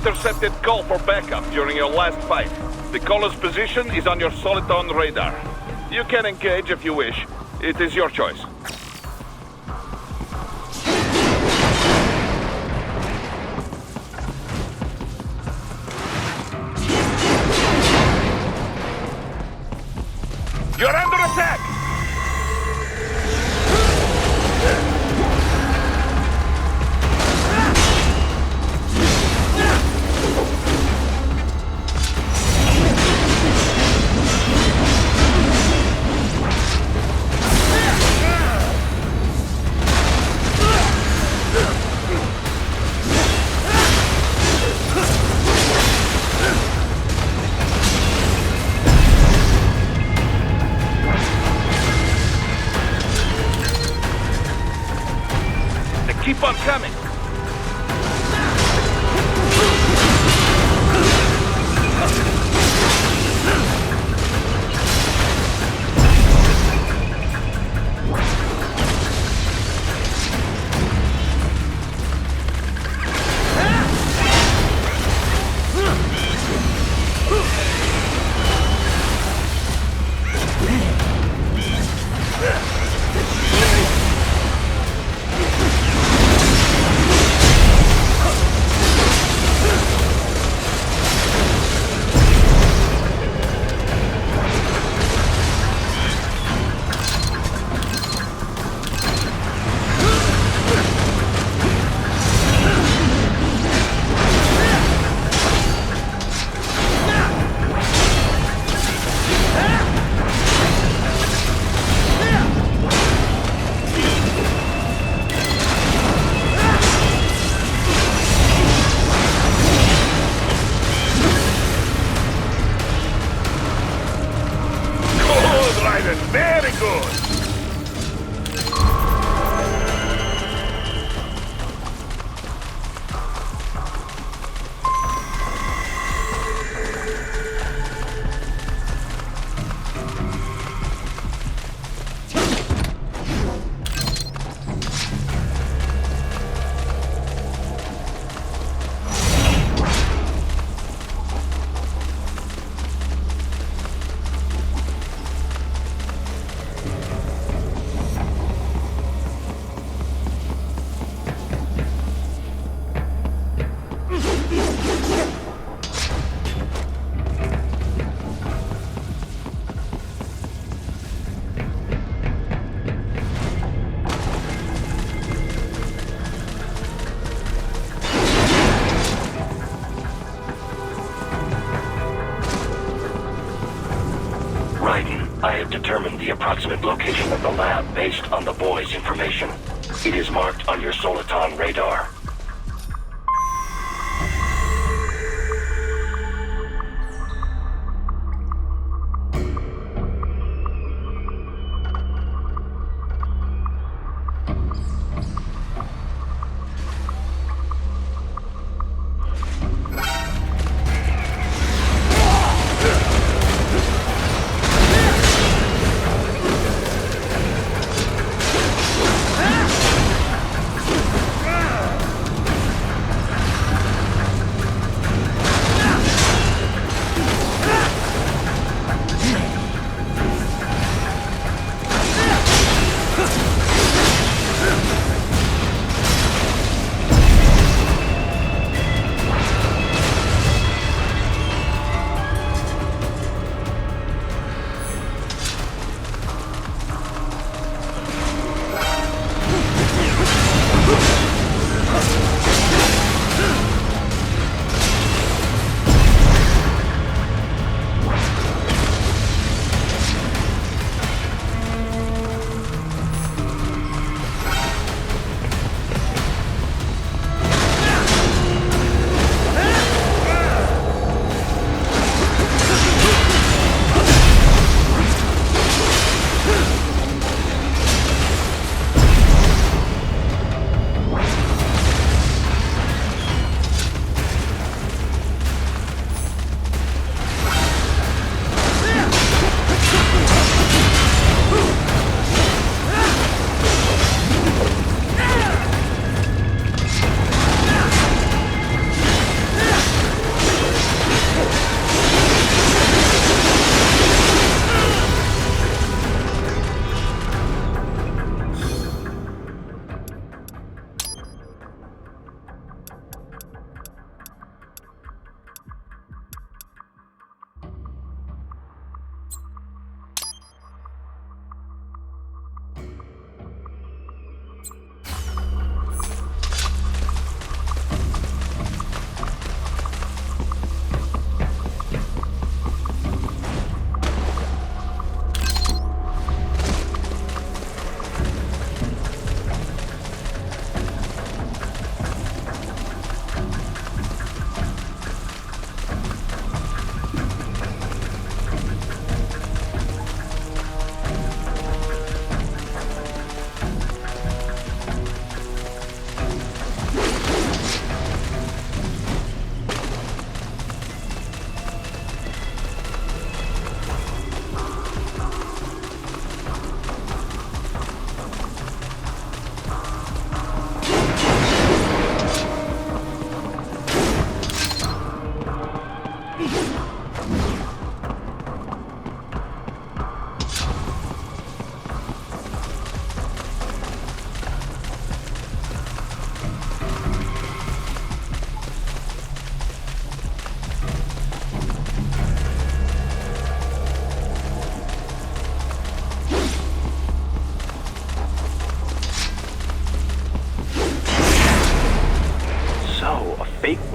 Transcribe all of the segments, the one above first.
intercepted call for backup during your last fight. The caller's position is on your Soliton radar. You can engage if you wish. It is your choice. You're under attack! Keep on coming! Very good! I have determined the approximate location of the lab based on the boy's information. It is marked on your Soliton radar.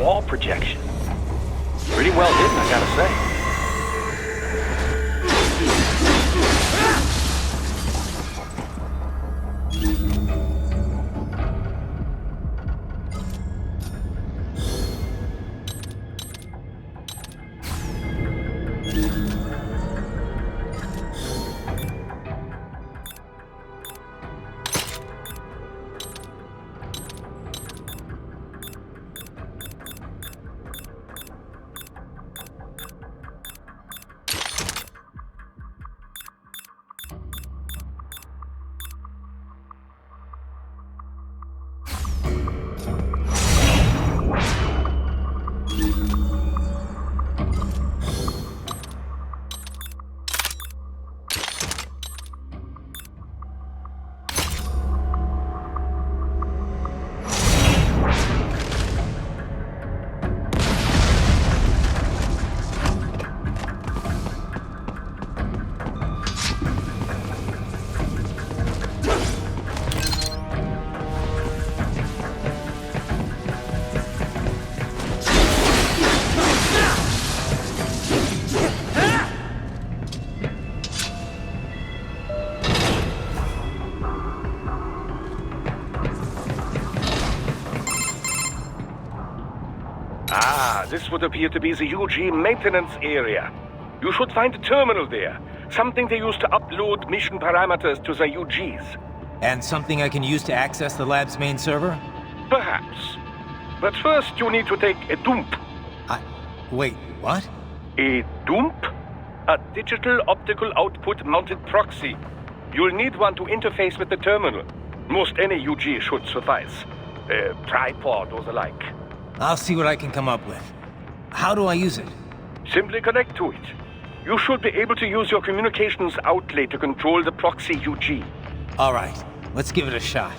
wall projection. Pretty well hidden, I gotta say. This would appear to be the UG maintenance area. You should find a terminal there. Something they use to upload mission parameters to the UGs. And something I can use to access the lab's main server? Perhaps. But first you need to take a dump. Wait, what? A dump? A digital optical output mounted proxy. You'll need one to interface with the terminal. Most any UG should suffice. A tripod or the like. I'll see what I can come up with. How do I use it? Simply connect to it. You should be able to use your communications outlay to control the proxy UG. All right, let's give it a shot.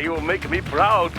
You make me proud.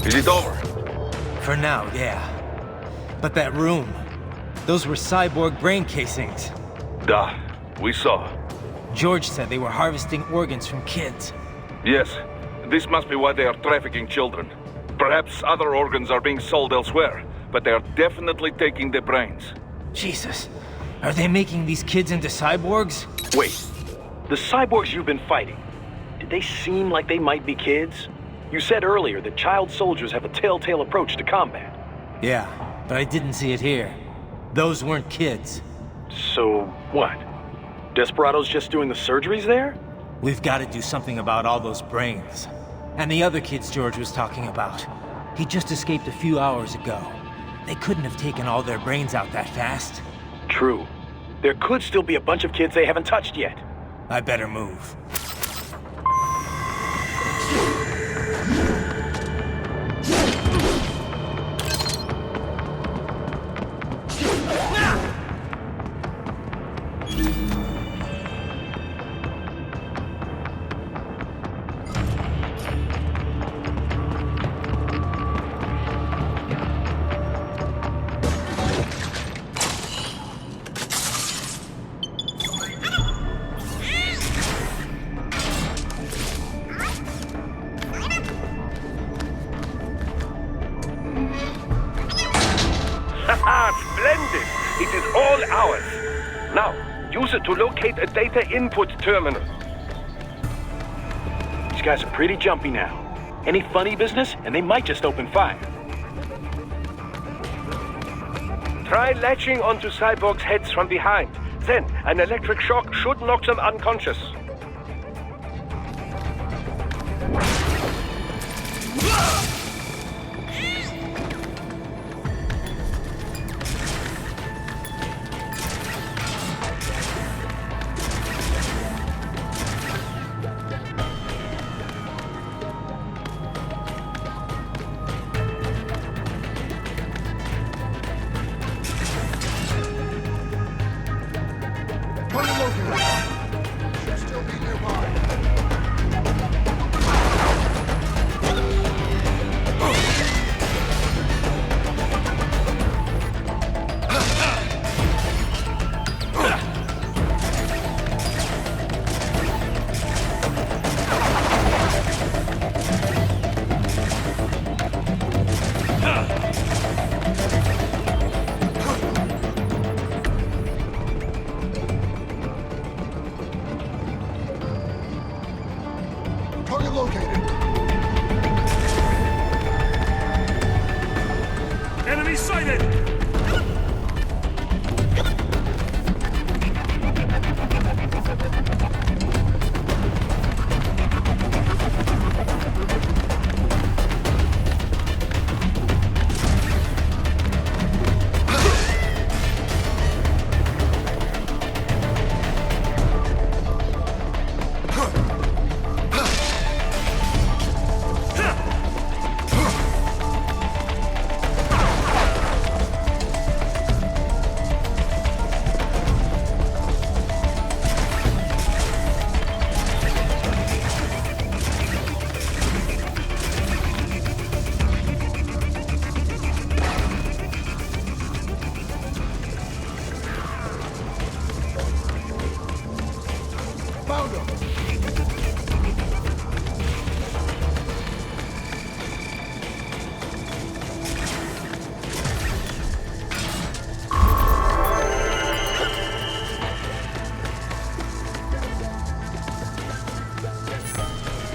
Is it over? For now, yeah. But that room, those were cyborg brain casings. Duh, we saw. George said they were harvesting organs from kids. Yes, this must be why they are trafficking children. Perhaps other organs are being sold elsewhere, but they are definitely taking the brains. Jesus, are they making these kids into cyborgs? Wait, the cyborgs you've been fighting, did they seem like they might be kids? You said earlier that child soldiers have a telltale approach to combat. Yeah, but I didn't see it here. Those weren't kids. So, what? Desperados just doing the surgeries there? We've got to do something about all those brains. And the other kids George was talking about. He just escaped a few hours ago. They couldn't have taken all their brains out that fast. True. There could still be a bunch of kids they haven't touched yet. I better move. Splendid! It is all ours. Now, use it to locate a data input terminal. These guys are pretty jumpy now. Any funny business, and they might just open fire. Try latching onto cyborgs' heads from behind. Then, an electric shock should knock them unconscious. Target located. Enemy sighted!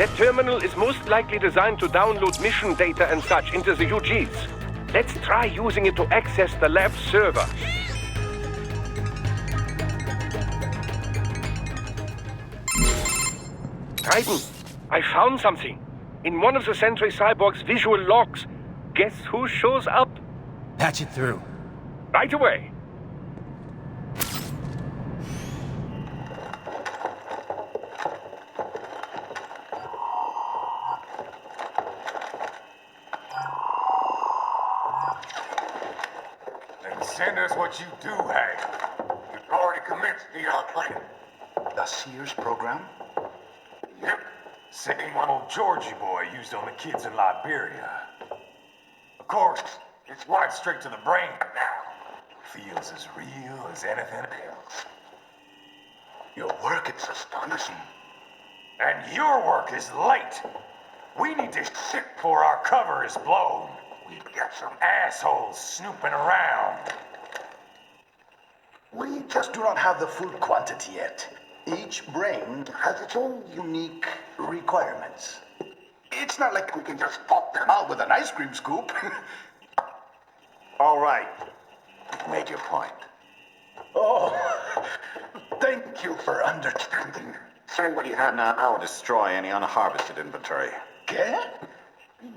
That terminal is most likely designed to download mission data and such into the UGs. Let's try using it to access the lab server. Titan, I found something. In one of the Sentry Cyborg's visual logs. Guess who shows up? Patch it through. Right away. Then send us what you do have. You've already commenced the plan. The Sears program? Yep. Same one old Georgie boy used on the kids in Liberia. Of course, it's right straight to the brain now. Feels as real as anything else. Your work is astonishing. And your work is late. We need to shit before our cover is blown. We've got some assholes snooping around. We just do not have the full quantity yet. Each brain has its own unique requirements. It's not like we can just pop them out with an ice cream scoop. All right. You've made your point. Oh, thank you for understanding. Send what you have now. I'll destroy any unharvested inventory. Okay?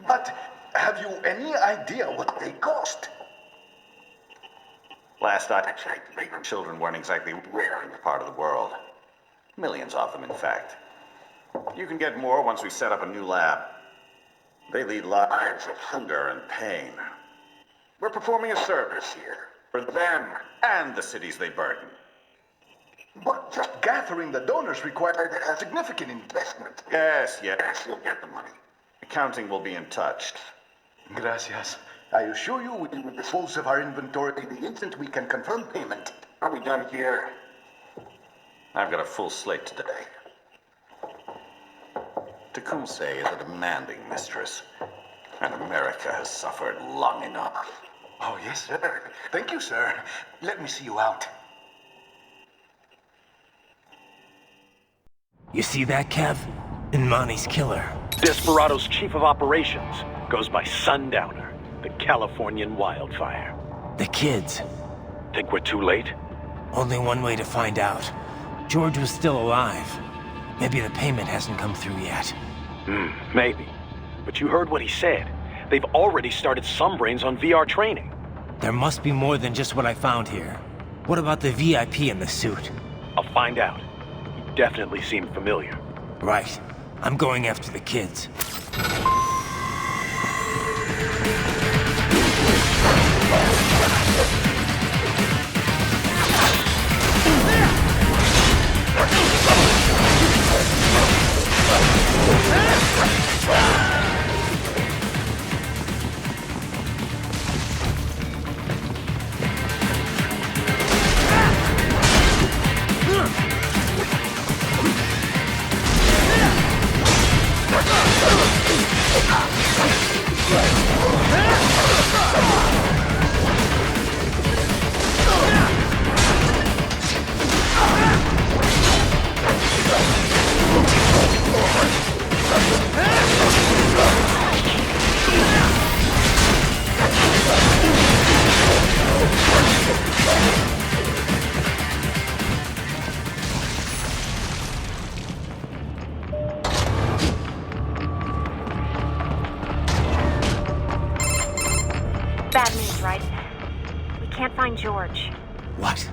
But have you any idea what they cost? Last I checked, children weren't exactly rare in this part of the world. Millions of them, in fact. You can get more once we set up a new lab. They lead lives of hunger and pain. We're performing a service here. For them and the cities they burden. But just gathering the donors required a significant investment. Yes, you'll get the money. Accounting will be in touch. Gracias. I assure you we will dispose of our inventory the instant we can confirm payment. Are we done here? I've got a full slate today. Tecumseh is a demanding mistress, and America has suffered long enough. Oh, yes, sir. Thank you, sir. Let me see you out. You see that, Kev? Inmani's killer. Desperado's chief of operations goes by Sundowner, the Californian wildfire. The kids. Think we're too late? Only one way to find out. George was still alive. Maybe the payment hasn't come through yet. Maybe. But you heard what he said. They've already started some brains on VR training. There must be more than just what I found here. What about the VIP in the suit? I'll find out. He definitely seemed familiar. Right. I'm going after the kids. Bad news, right? We can't find George. What?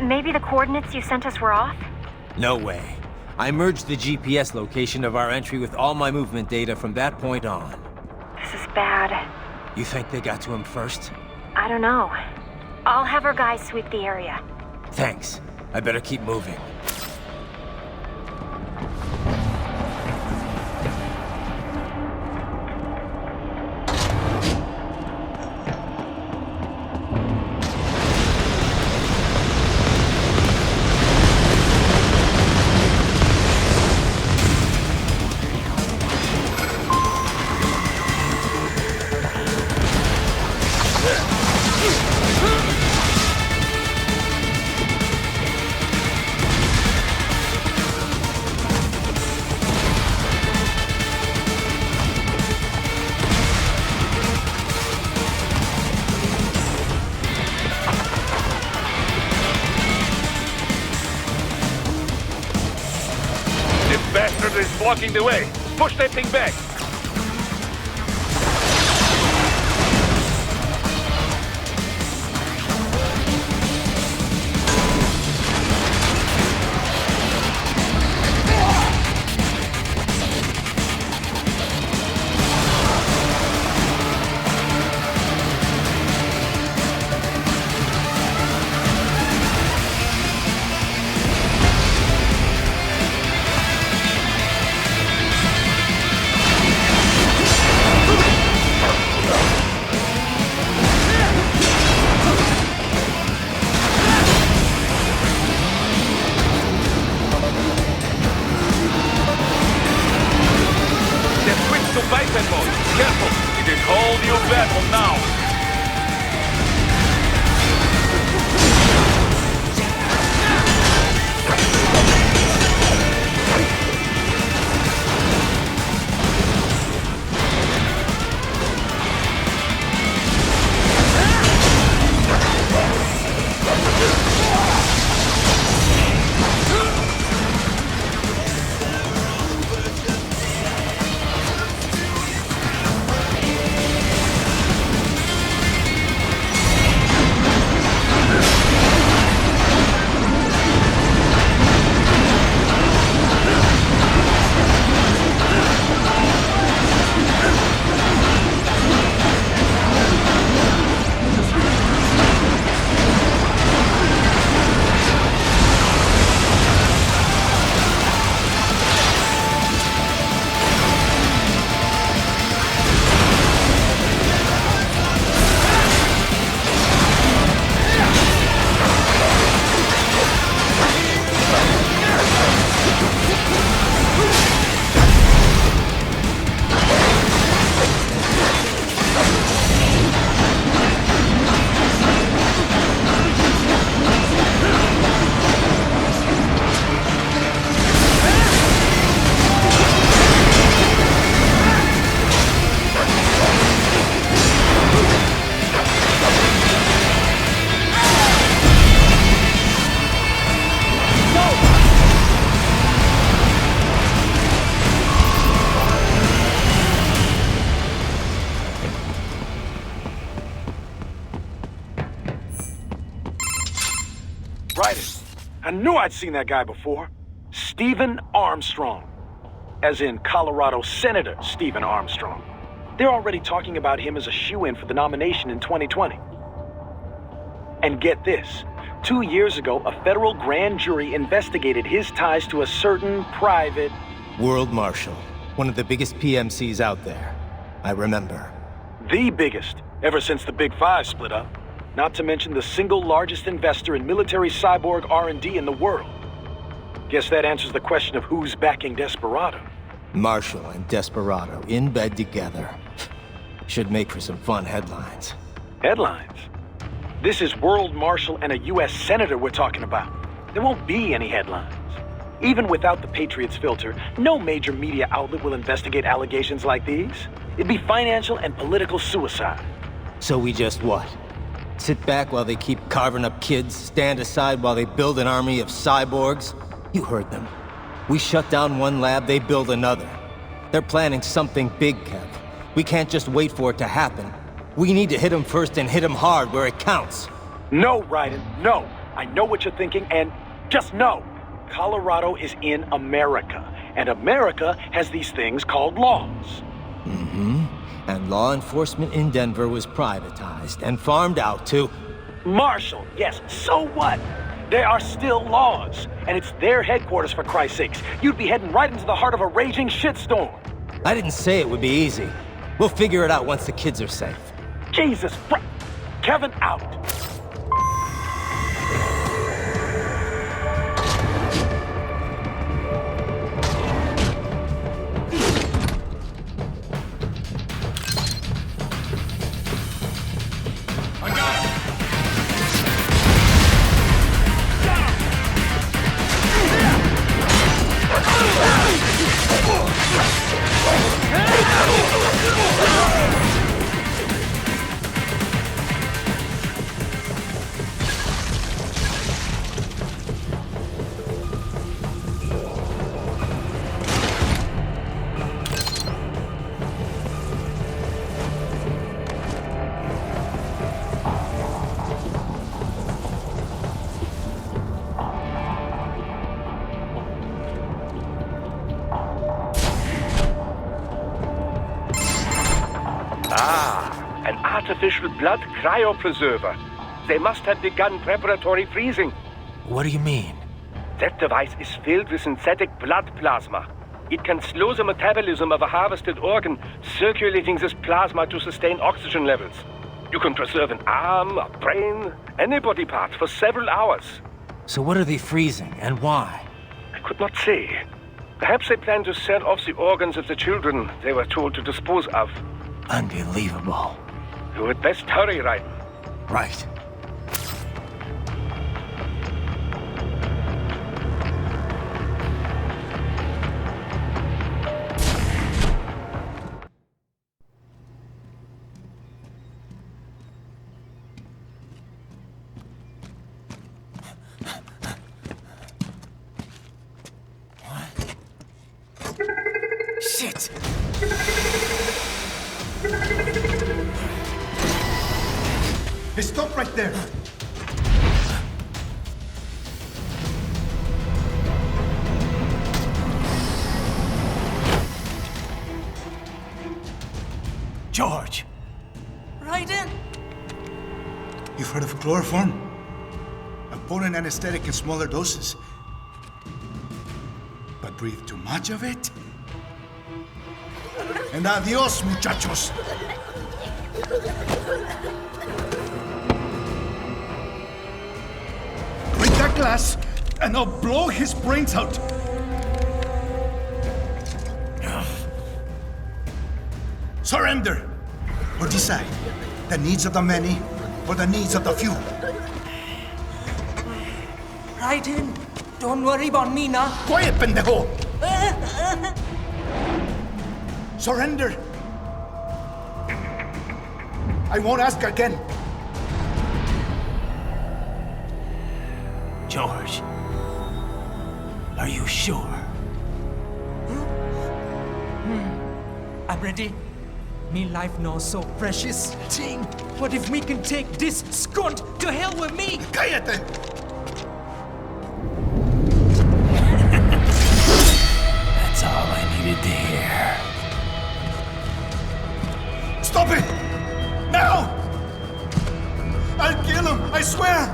Maybe the coordinates you sent us were off? No way. I merged the GPS location of our entry with all my movement data from that point on. This is bad. You think they got to him first? I don't know. I'll have our guys sweep the area. Thanks. I better keep moving. blocking the way. Push that thing back. Careful! It is whole new battle now! I knew I'd seen that guy before. Stephen Armstrong. As in Colorado Senator Stephen Armstrong. They're already talking about him as a shoo-in for the nomination in 2020. And get this. 2 years ago, a federal grand jury investigated his ties to a certain private... World Marshal. One of the biggest PMCs out there. I remember. The biggest, ever since the Big Five split up. Not to mention the single largest investor in military cyborg R&D in the world. Guess that answers the question of who's backing Desperado. Marshall and Desperado in bed together. Should make for some fun headlines. Headlines? This is World Marshal and a U.S. Senator we're talking about. There won't be any headlines. Even without the Patriots filter, no major media outlet will investigate allegations like these. It'd be financial and political suicide. So we just what? Sit back while they keep carving up kids, stand aside while they build an army of cyborgs? You heard them. We shut down one lab, they build another. They're planning something big, Kev. We can't just wait for it to happen. We need to hit them first and hit them hard where it counts. No, Raiden, no. I know what you're thinking, and just know. Colorado is in America, and America has these things called laws. Mm-hmm. And law enforcement in Denver was privatized and farmed out to... Marshall, yes, so what? There are still laws, and it's their headquarters for Christ's sakes. You'd be heading right into the heart of a raging shitstorm. I didn't say it would be easy. We'll figure it out once the kids are safe. Jesus, Kevin out. artificial blood cryopreserver. They must have begun preparatory freezing. What do you mean? That device is filled with synthetic blood plasma. It can slow the metabolism of a harvested organ, circulating this plasma to sustain oxygen levels. You can preserve an arm, a brain, any body part for several hours. So what are they freezing, and why? I could not say. Perhaps they plan to sell off the organs of the children they were told to dispose of. Unbelievable. You had best hurry, Raiden. Right. Shit! Hey, stop right there! George! Raiden! You've heard of chloroform? A potent anesthetic in smaller doses. But breathe too much of it? And adios, muchachos! Break that glass, and I'll blow his brains out! Surrender! Or decide. The needs of the many, or the needs of the few. Raiden, don't worry about me now. Quiet, pendejo! Surrender! I won't ask again. George. Are you sure? I'm ready. Me life now so precious. Ting, what if we can take this skunt to hell with me? Cállate! That's all I needed to hear. Stop it! Now! I'll kill him, I swear!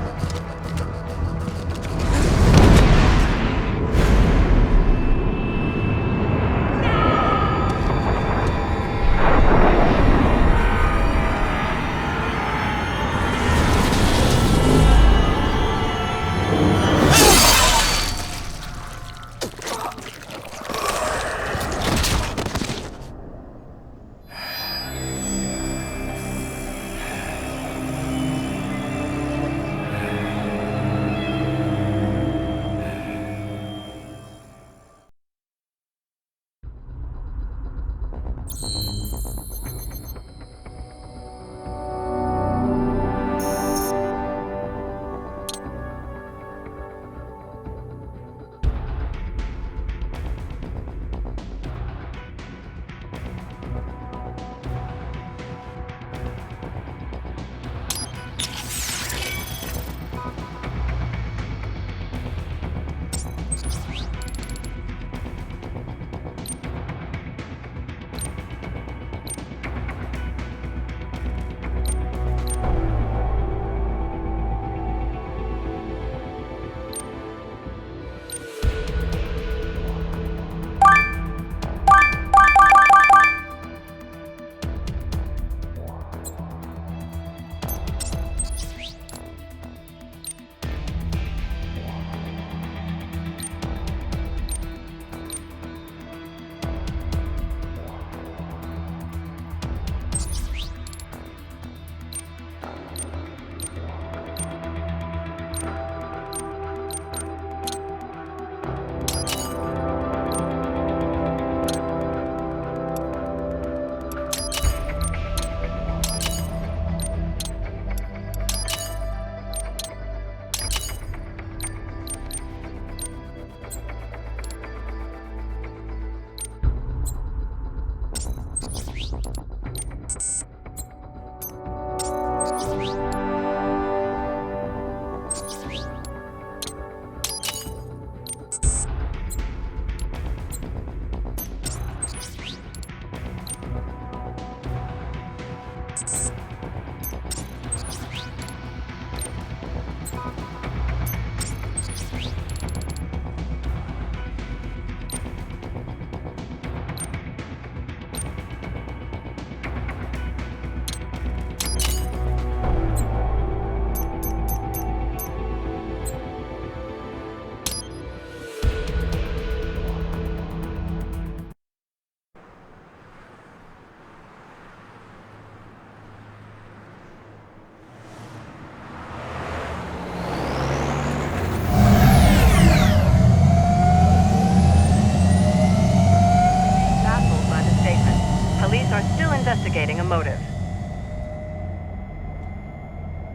investigating a motive.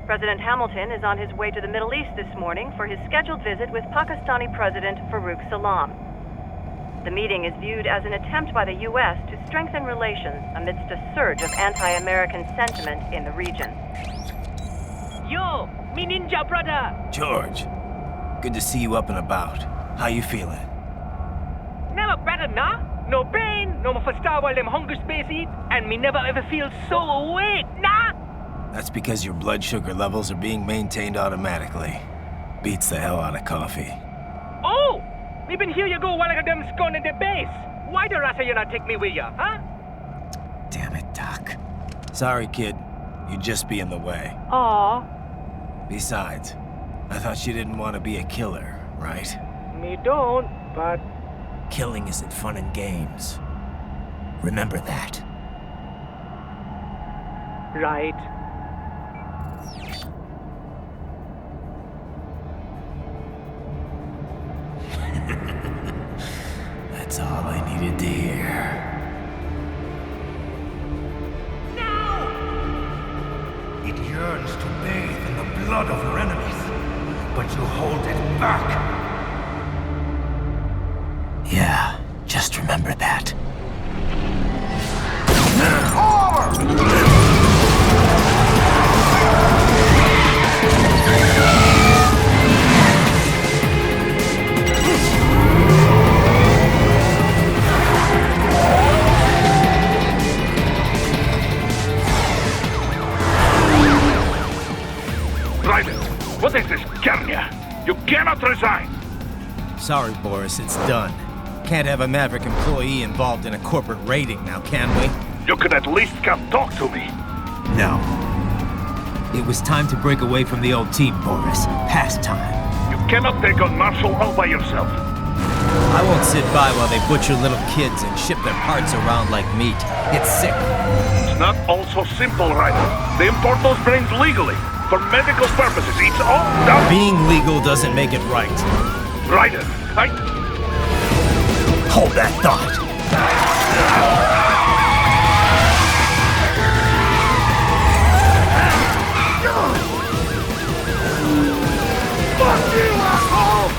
President Hamilton is on his way to the Middle East this morning for his scheduled visit with Pakistani President Farooq Salam. The meeting is viewed as an attempt by the U.S. to strengthen relations amidst a surge of anti-American sentiment in the region. Yo, me ninja brother! George, good to see you up and about. How you feeling? Never better, nah? No pain, no more for star while them hunger space eat, and me never ever feel so awake, nah? That's because your blood sugar levels are being maintained automatically. Beats the hell out of coffee. Oh! Me been here you go while I got them scone at the base. Why the rasa you not take me with ya, huh? Damn it, Doc. Sorry, kid. You'd just be in the way. Aw. Besides, I thought you didn't want to be a killer, right? Me don't, but... Killing isn't fun and games. Remember that. Right. That's all I needed to hear. It yearns to bathe in the blood of your enemies, but you hold it back. Yeah, just remember that. Raiden, what is this, Garnia? You cannot resign! Sorry, Boris, it's done. Can't have a Maverick employee involved in a corporate raiding now, can we? You could at least come talk to me. No. It was time to break away from the old team, Boris. Past time. You cannot take on Marshall all by yourself. I won't sit by while they butcher little kids and ship their parts around like meat. It's sick. It's not all so simple, Raiden. They import those brains legally. For medical purposes, it's all done. Being legal doesn't make it right. Raiden, Hold that thought. Fuck you, asshole!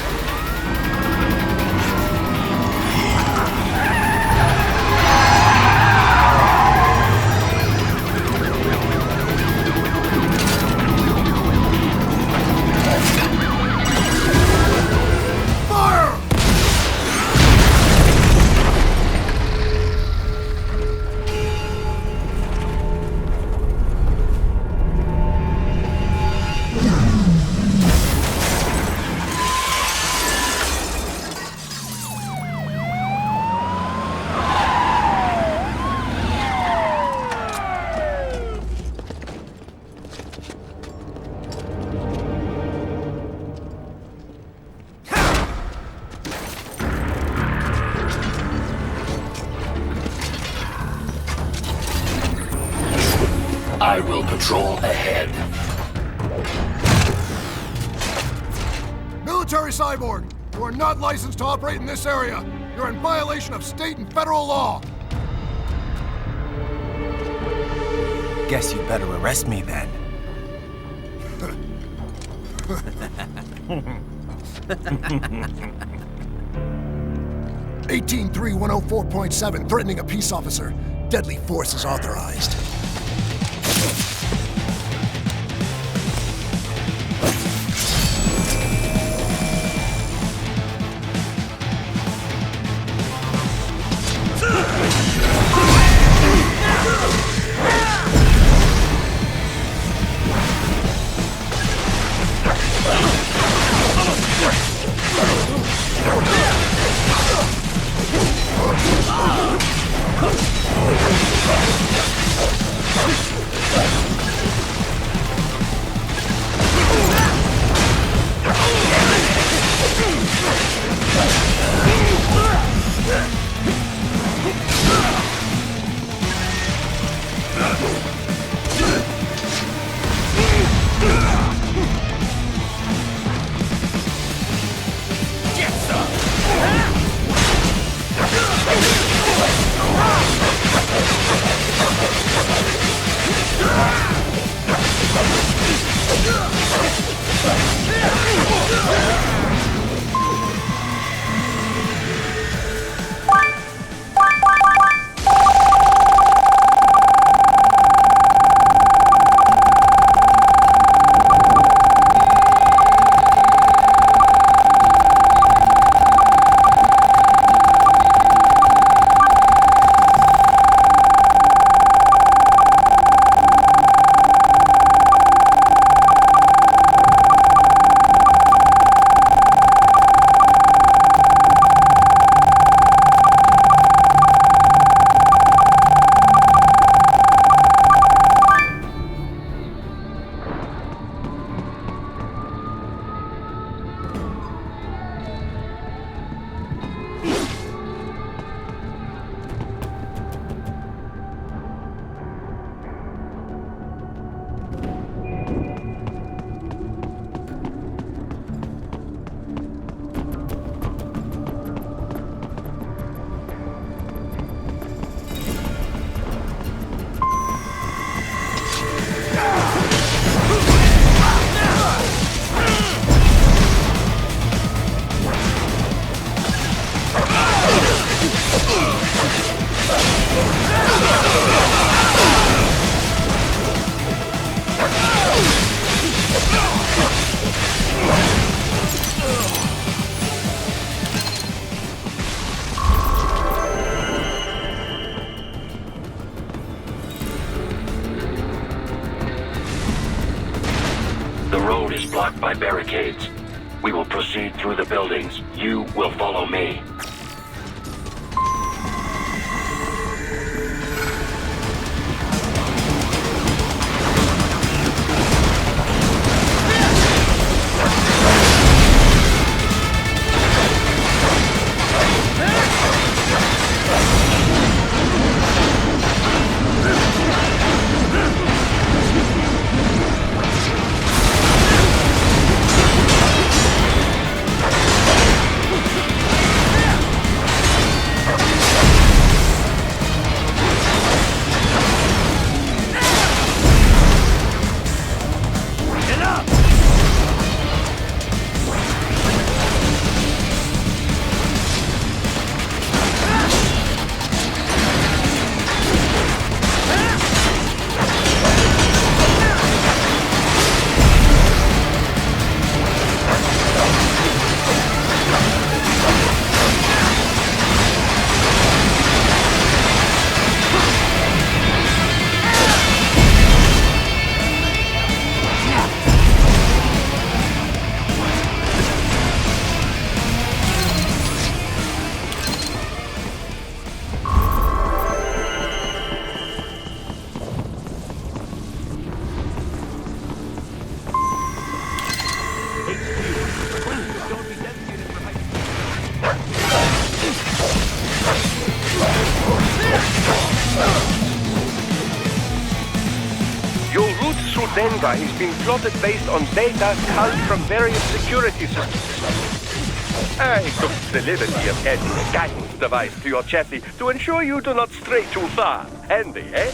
I will patrol ahead. Military Cyborg, you are not licensed to operate in this area. You're in violation of state and federal law. Guess you better arrest me then. 183104.7, threatening a peace officer. Deadly force is authorized. blocked by barricades. We will proceed through the buildings. You will follow me. Denver is being plotted based on data culled from various security systems. I took the liberty of adding a guidance device to your chassis to ensure you do not stray too far. Handy, eh?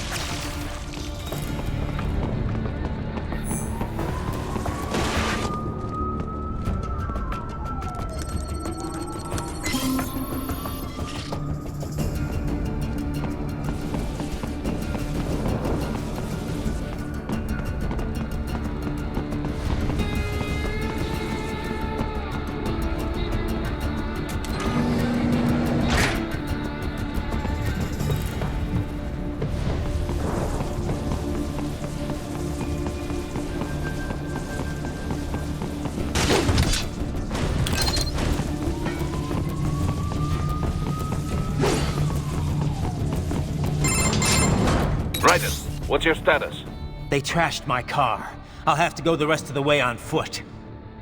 Raiden, what's your status? They trashed my car. I'll have to go the rest of the way on foot.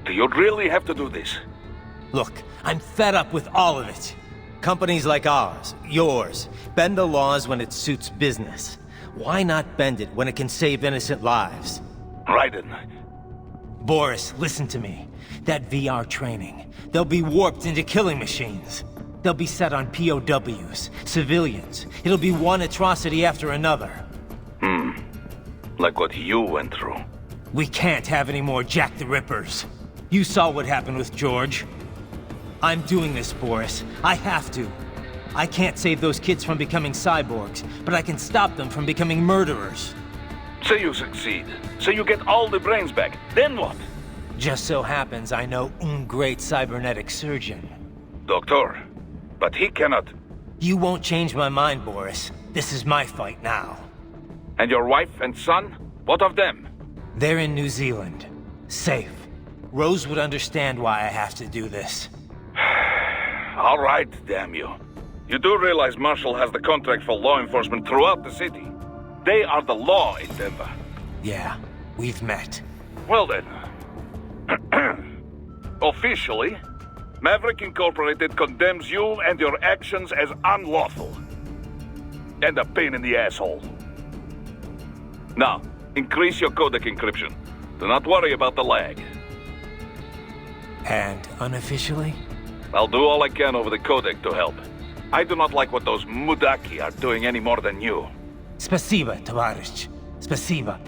Do you really have to do this? Look, I'm fed up with all of it. Companies like ours, yours, bend the laws when it suits business. Why not bend it when it can save innocent lives? Raiden. Boris, listen to me. That VR training, they'll be warped into killing machines. They'll be set on POWs, civilians. It'll be one atrocity after another. Like what you went through. We can't have any more Jack the Rippers. You saw what happened with George. I'm doing this, Boris. I have to. I can't save those kids from becoming cyborgs, but I can stop them from becoming murderers. Say you succeed. Say you get all the brains back. Then what? Just so happens I know un great cybernetic surgeon. Doctor, but he cannot... You won't change my mind, Boris. This is my fight now. And your wife and son? What of them? They're in New Zealand. Safe. Rose would understand why I have to do this. All right, damn you. You do realize Marshall has the contract for law enforcement throughout the city. They are the law in Denver. Yeah, we've met. Well then. Officially, Maverick Incorporated condemns you and your actions as unlawful. And a pain in the asshole. Now, increase your codec encryption. Do not worry about the lag. And unofficially? I'll do all I can over the codec to help. I do not like what those Mudaki are doing any more than you. Spasiba, Tavarish. Spasiba.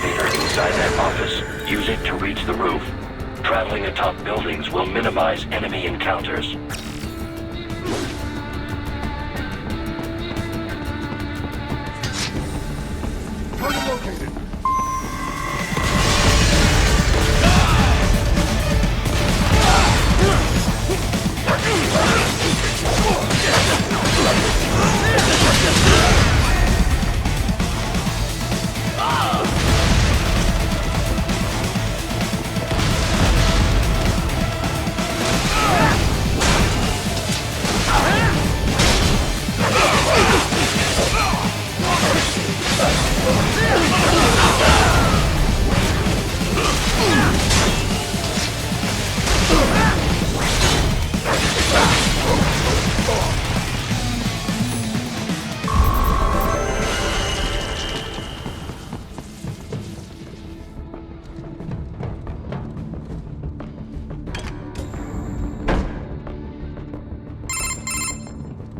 elevator inside that office. Use it to reach the roof. Traveling atop buildings will minimize enemy encounters. Target located.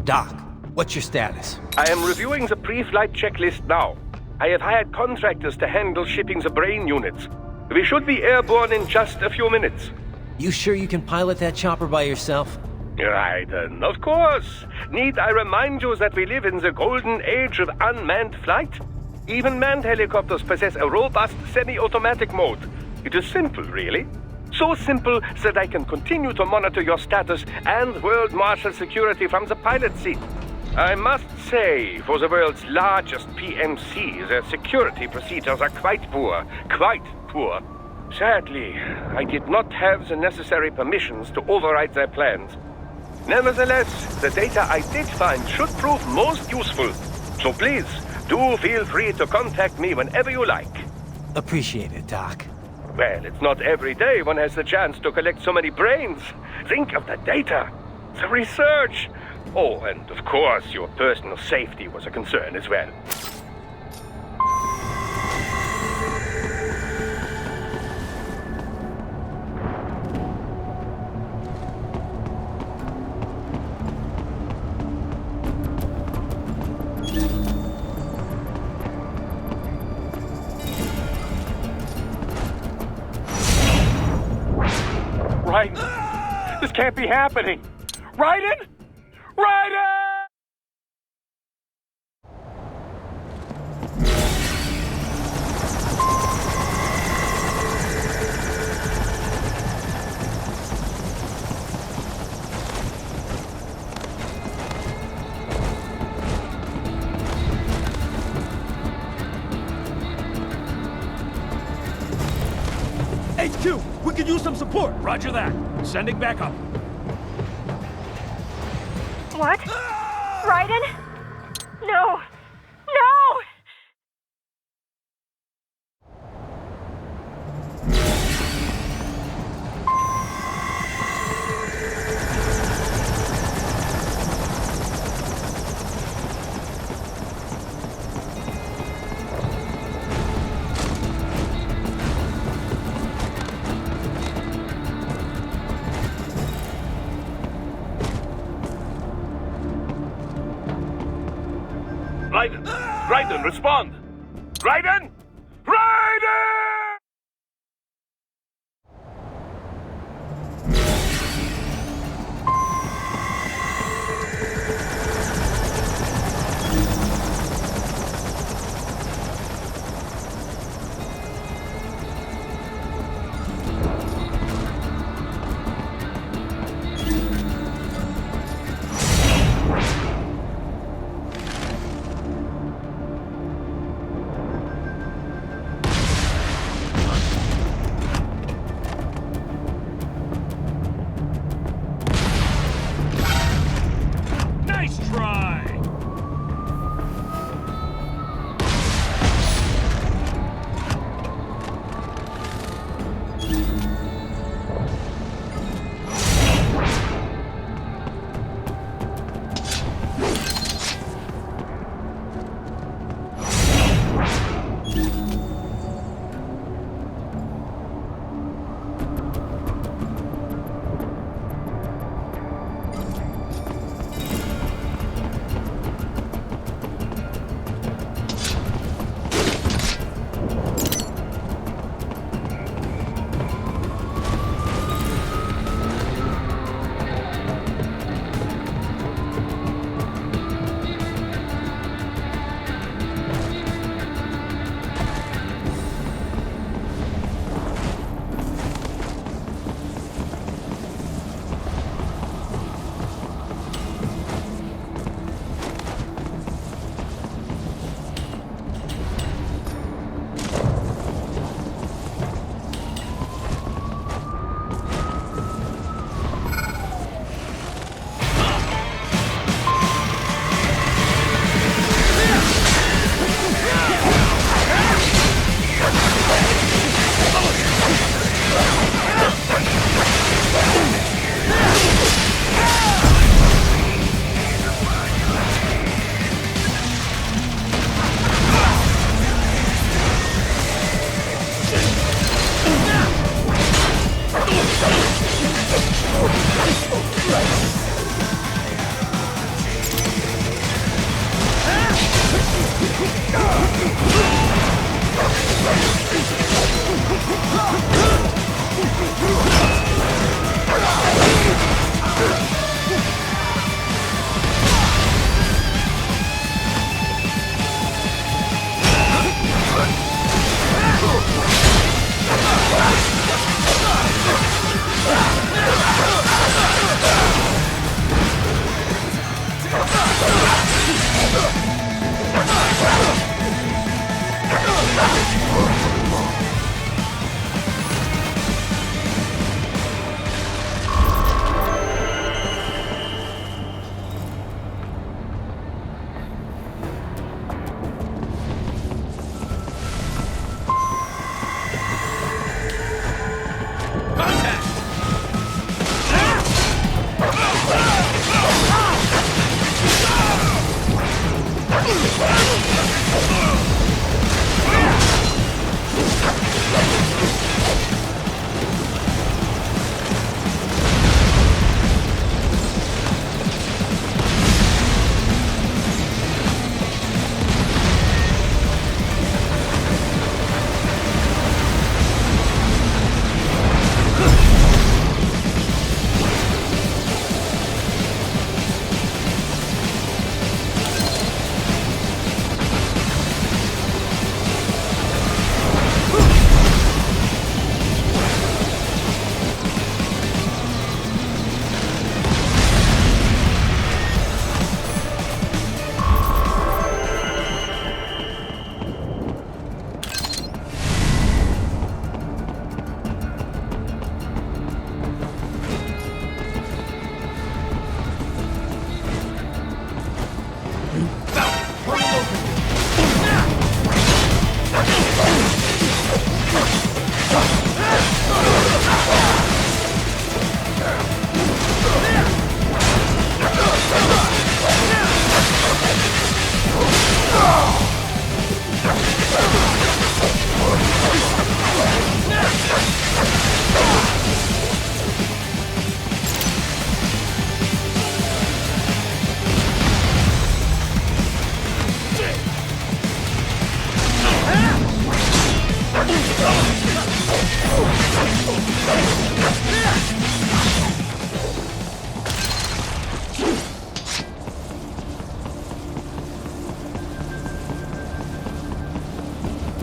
Doc, what's your status? I am reviewing the pre-flight checklist now. I have hired contractors to handle shipping the brain units. We should be airborne in just a few minutes. You sure you can pilot that chopper by yourself? Raiden, of course. Need I remind you that we live in the golden age of unmanned flight? Even manned helicopters possess a robust semi-automatic mode. It is simple, really. So simple that I can continue to monitor your status and world marshal security from the pilot seat. I must say, for the world's largest PMC, their security procedures are quite poor. Quite poor. Sadly, I did not have the necessary permissions to override their plans. Nevertheless, the data I did find should prove most useful. So please, do feel free to contact me whenever you like. Appreciate it, Doc. Well, it's not every day one has the chance to collect so many brains. Think of the data, the research. Oh, and of course, your personal safety was a concern as well. Raiden! This can't be happening! Raiden! Raiden! HQ, we could use some support. Roger that. Sending backup. What? Raiden? No! No! Raiden! Raiden, respond! Raiden! Raiden!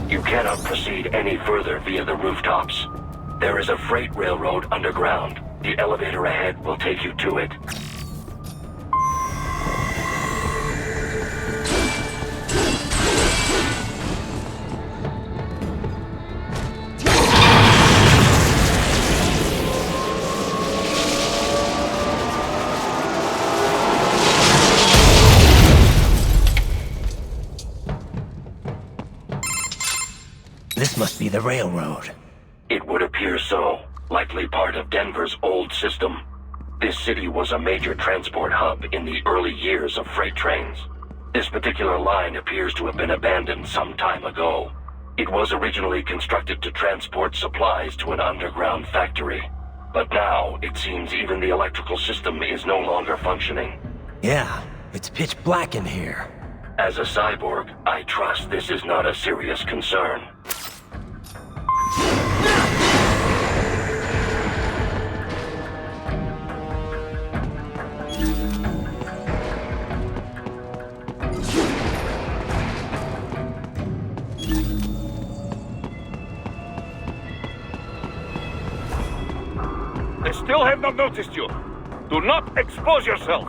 You cannot proceed any further via the rooftops. There is a freight railroad underground. The elevator ahead will take you to it. This must be the railroad. It would appear so. Likely part of Denver's old system. This city was a major transport hub in the early years of freight trains. This particular line appears to have been abandoned some time ago. It was originally constructed to transport supplies to an underground factory. But now, it seems even the electrical system is no longer functioning. Yeah, it's pitch black in here. As a cyborg, I trust this is not a serious concern. They still have not noticed you. Do not expose yourself.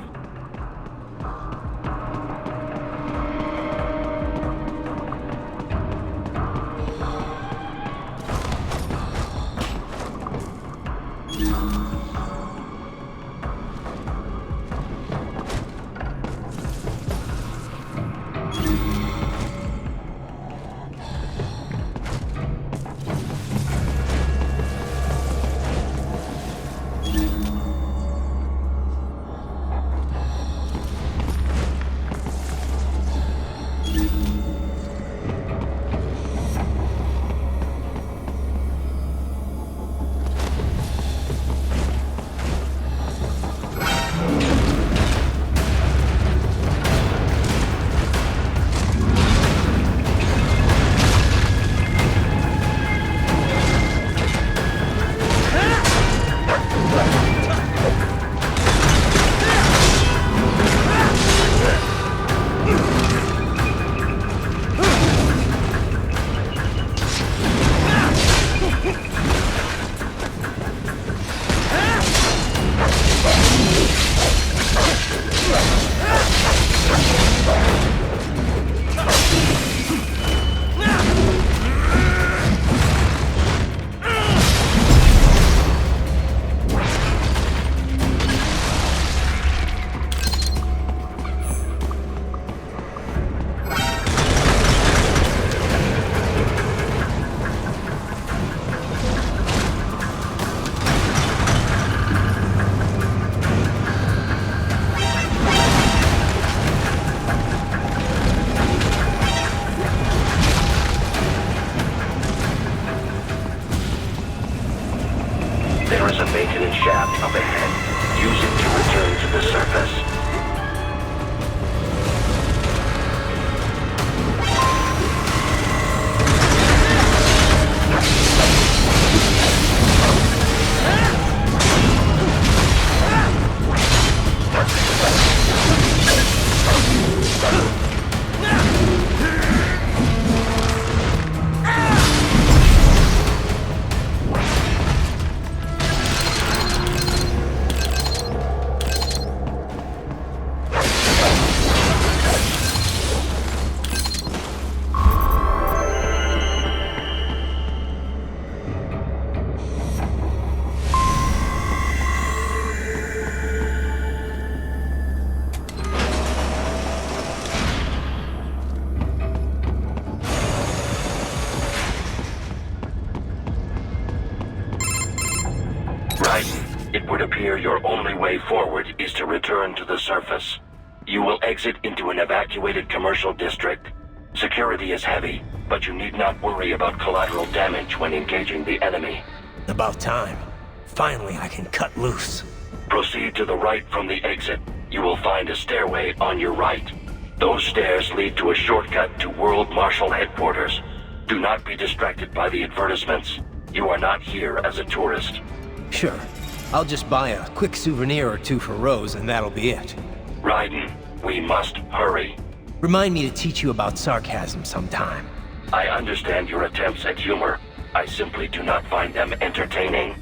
maintenance shaft up ahead. Use it to return to the surface. It would appear your only way forward is to return to the surface. You will exit into an evacuated commercial district. Security is heavy, but you need not worry about collateral damage when engaging the enemy. About time. Finally, I can cut loose. Proceed to the right from the exit. You will find a stairway on your right. Those stairs lead to a shortcut to World Marshal Headquarters. Do not be distracted by the advertisements. You are not here as a tourist. Sure. I'll just buy a quick souvenir or two for Rose, and that'll be it. Raiden, we must hurry. Remind me to teach you about sarcasm sometime. I understand your attempts at humor. I simply do not find them entertaining.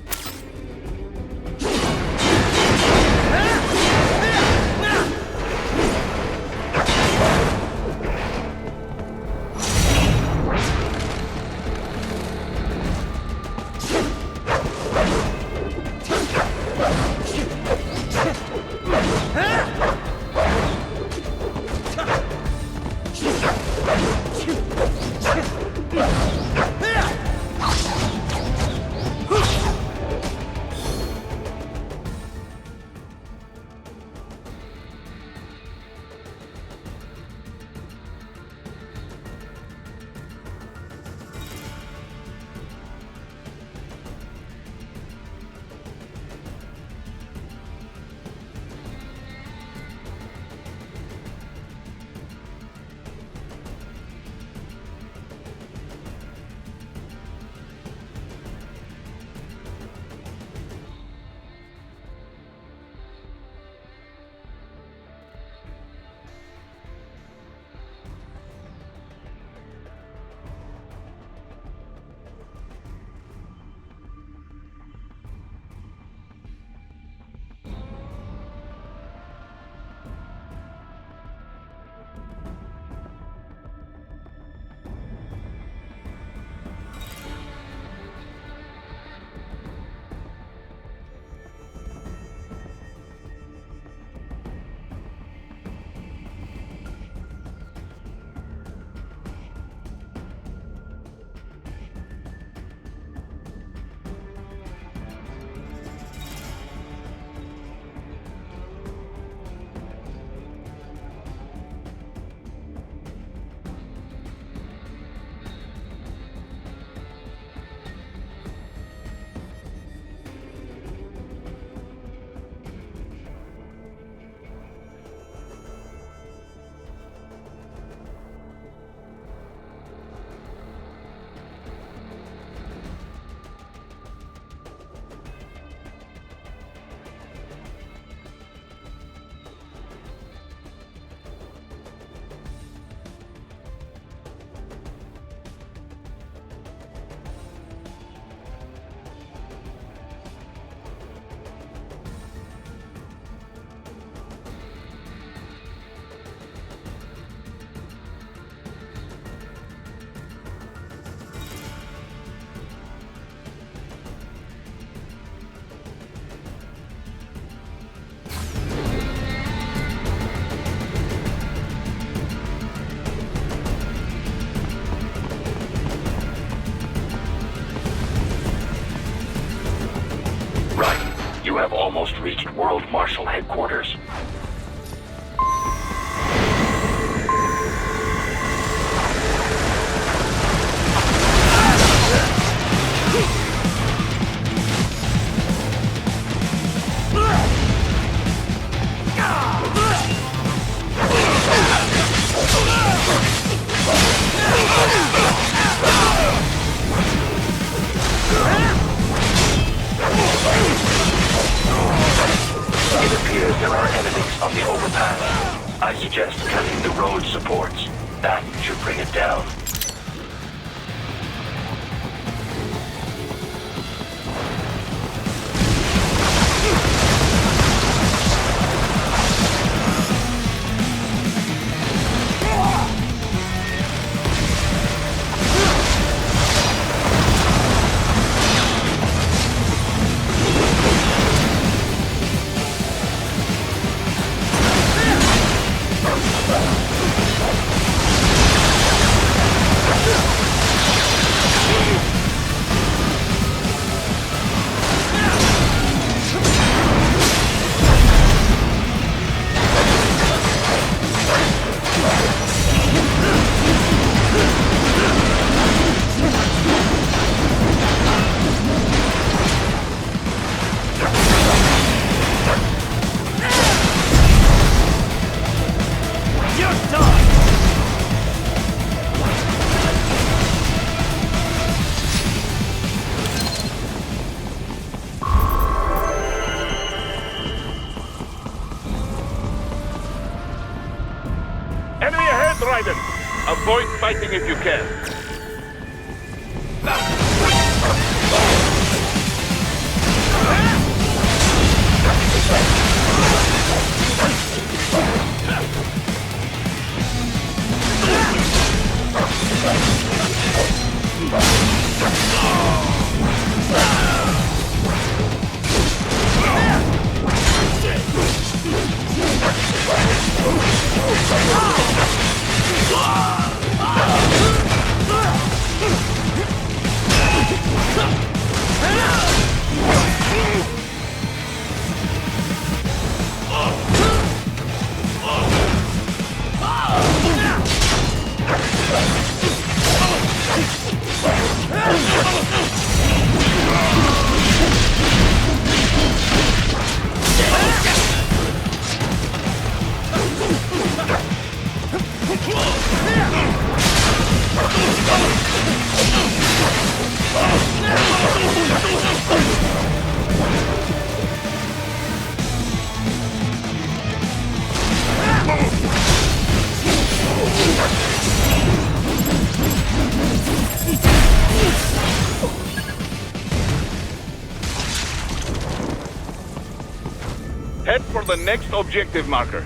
You have almost reached World Marshal Headquarters. on the overpass. I suggest cutting the road supports. That should bring it down. Avoid fighting if you can. Head for the next objective marker.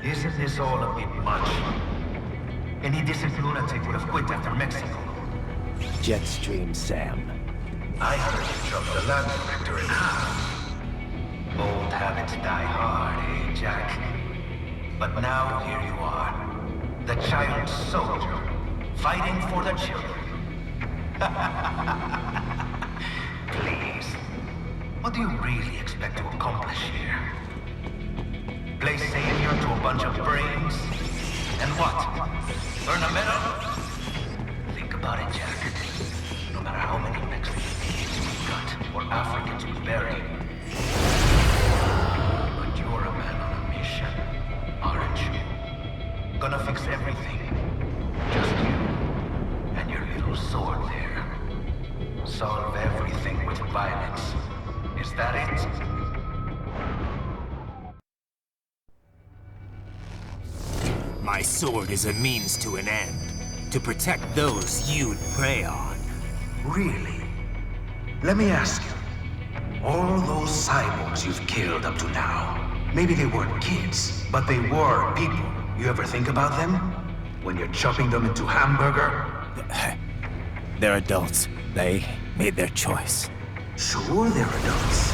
Isn't this all a bit much? Any decent lunatic would have quit after Mexico. Jetstream, Sam. I heard you dropped the land director in half. Old habits die hard, eh, Jack? But now here you are. The child soldier, fighting for the children. Please. What do you really expect to accomplish here? Play savior to a bunch of brains? And what? Earn a medal? Think about it, Jack. No matter how many Mexican kids we got, or Africans we bury, but you're a man on a Solve everything with violence. Is that it? My sword is a means to an end. To protect those you'd prey on. Really? Let me ask you. All those cyborgs you've killed up to now, maybe they weren't kids, but they were people. You ever think about them? When you're chopping them into hamburger? They're adults. They made their choice. Sure they're adults.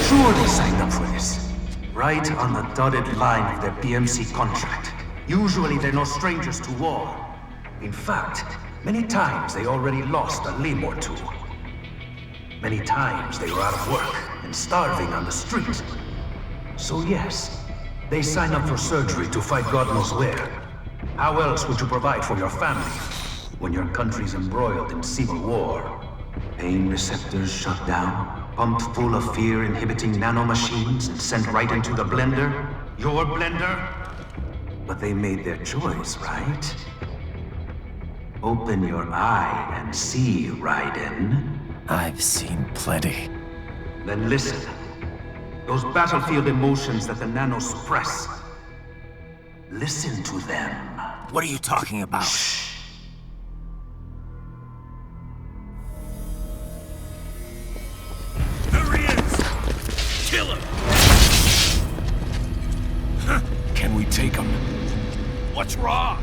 Sure they signed up for this. Right on the dotted line of their BMC contract. Usually they're no strangers to war. In fact, many times they already lost a limb or two. Many times they were out of work and starving on the street. So yes, they sign up for surgery to fight God knows where. How else would you provide for your family when your country's embroiled in civil war? Pain receptors shut down, pumped full of fear-inhibiting nanomachines and sent right into the blender? Your blender? But they made their choice, right? Open your eye and see, Raiden. I've seen plenty. Then listen. Those battlefield emotions that the nanos suppress. Listen to them. What are you talking about? Shh. There he is! Kill him! Can we take him? What's wrong?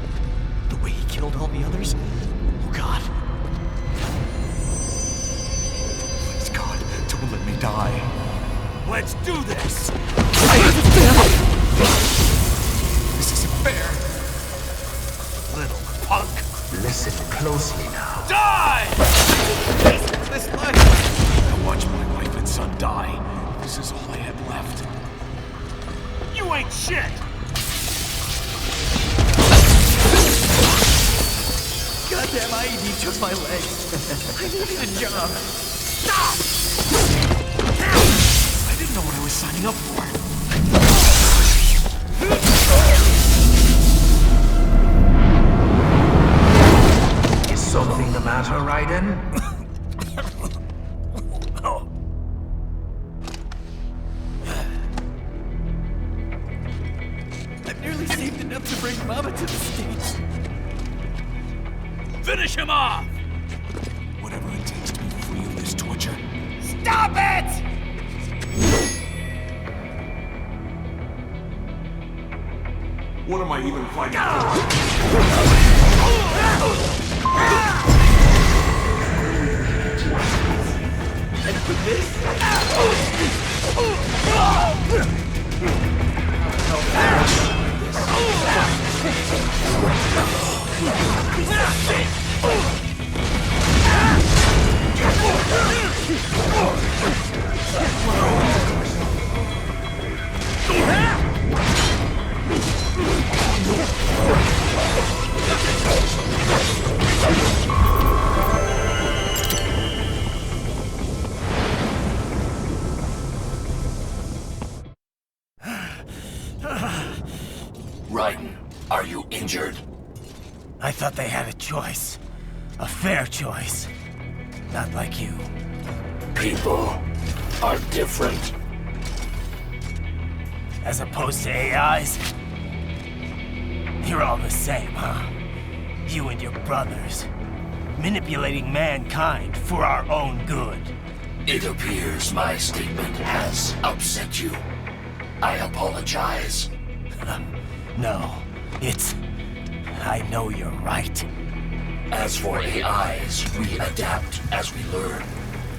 The way he killed all the others? Oh God. Please God, don't let me die. Let's do this! This isn't fair. Little punk! Listen closely now. Die! This life! I watched my wife and son die. This is all I had left. You ain't shit! Goddamn IED took my legs. I needed a job. Stop! I didn't know what I was signing up for. Is something the matter, Raiden? I've nearly saved enough to bring Mama to the States. Finish him off! Whatever it takes to be free of this torture. Stop it! What am I even fighting Raiden, are you injured? I thought they had a choice. A fair choice. Not like you. People are different. As opposed to AIs? You're all the same, huh? You and your brothers. Manipulating mankind for our own good. It appears my statement has upset you. I apologize. No, it's... I know you're right. As for AIs, we adapt as we learn.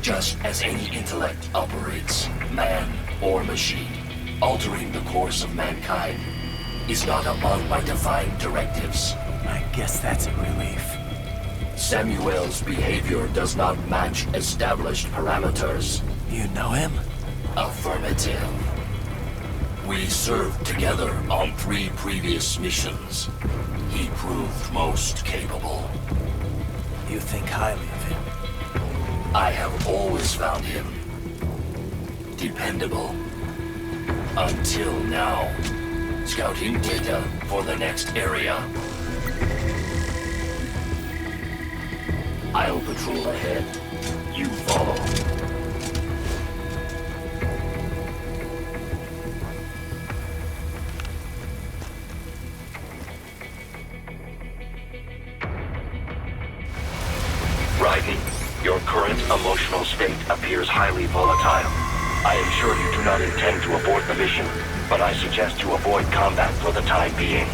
Just as any intellect operates, man or machine. Altering the course of mankind is not among my defined directives. I guess that's a relief. Samuel's behavior does not match established parameters. You know him? Affirmative. We served together on 3 previous missions. He proved most capable. You think highly of him? I have always found him dependable. Until now. Scouting data for the next area. I'll patrol ahead. You follow. Raiden, your current emotional state appears highly volatile. I am sure you do not intend to abort the mission, but I suggest you avoid combat for the time being.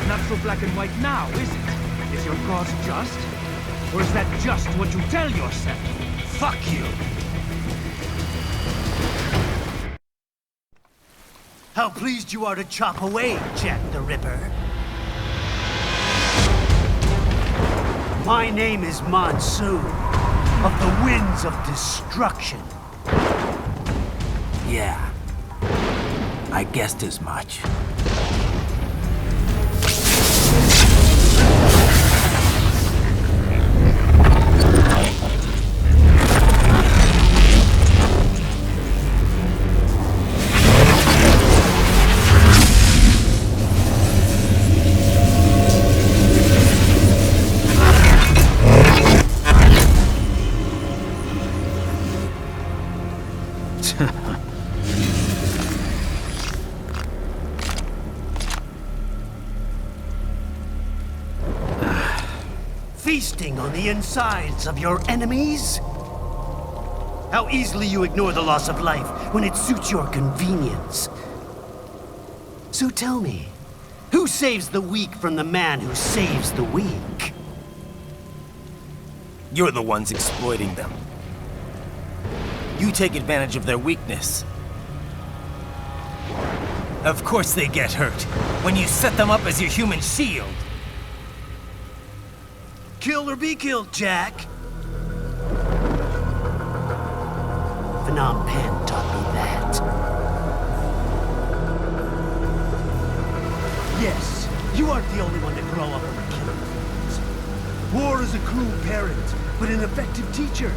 Not so black and white now, is it? Is your cause just? Or is that just what you tell yourself? Fuck you! How pleased you are to chop away, Jack the Ripper. My name is Monsoon, of the Winds of Destruction. Yeah, I guessed as much. feasting on the insides of your enemies? How easily you ignore the loss of life when it suits your convenience. So tell me, who saves the weak from the man who saves the weak? You're the ones exploiting them. You take advantage of their weakness. Of course they get hurt when you set them up as your human shield. Kill or be killed, Jack. Phnom Penh taught me that. Yes, you aren't the only one to grow up on the killing fields. War is a cruel parent, but an effective teacher.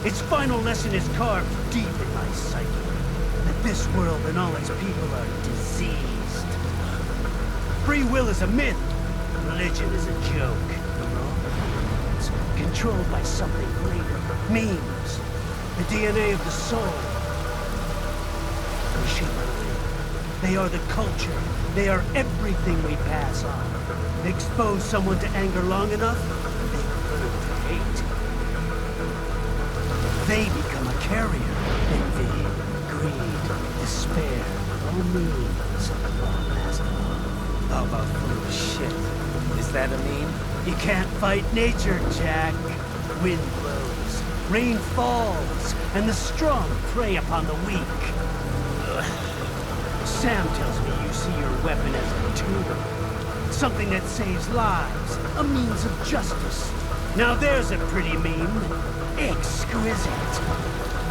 Its final lesson is carved deep in my psyche. That this world and all its people are diseased. Free will is a myth. Religion is a joke. It's controlled by something greater. Memes. The DNA of the soul. They shape our life. They are the culture. They are everything we pass on. Expose someone to anger long enough, they learn to hate. They become a carrier. Envy, greed, despair, all means. How about full of shit? Is that a meme? You can't fight nature, Jack. Wind blows, rain falls, and the strong prey upon the weak. Sam tells me you see your weapon as a tool. Something that saves lives, a means of justice. Now there's a pretty meme. Exquisite.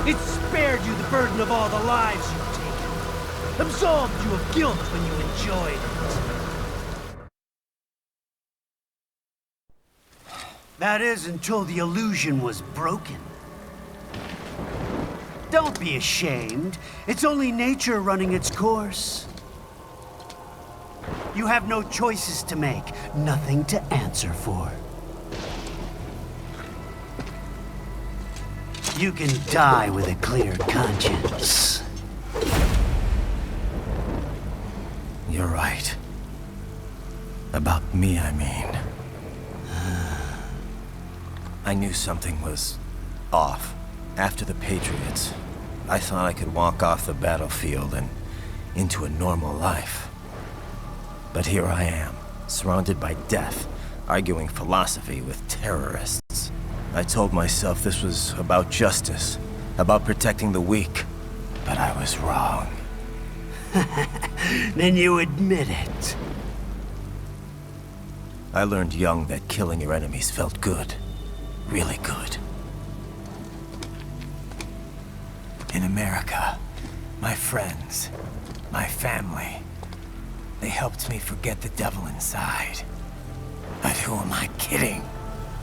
It spared you the burden of all the lives you've taken. Absolved you of guilt when you enjoyed it. That is until the illusion was broken. Don't be ashamed. It's only nature running its course. You have no choices to make, nothing to answer for. You can die with a clear conscience. You're right. About me, I mean. I knew something was off. After the Patriots, I thought I could walk off the battlefield and into a normal life. But here I am, surrounded by death, arguing philosophy with terrorists. I told myself this was about justice, about protecting the weak, but I was wrong. Then you admit it. I learned young that killing your enemies felt good. Really good. In America, my friends, my family, they helped me forget the devil inside. But who am I kidding?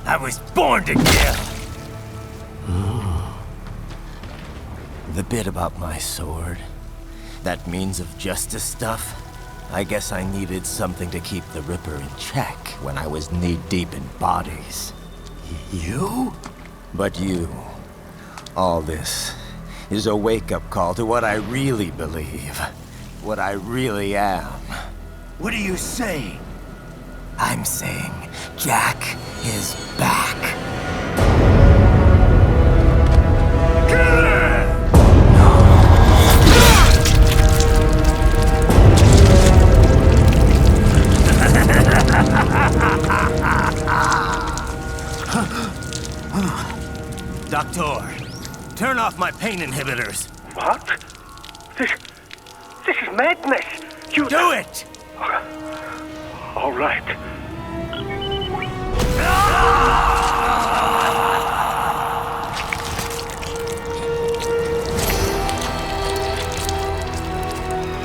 I was born to kill! The bit about my sword, that means of justice stuff, I guess I needed something to keep the Ripper in check when I was knee-deep in bodies. You? But you, all this, is a wake-up call to what I really believe. What I really am. What are you saying? I'm saying Jack is back. Doctor, turn off my pain inhibitors. What? This is madness. You do it! All right.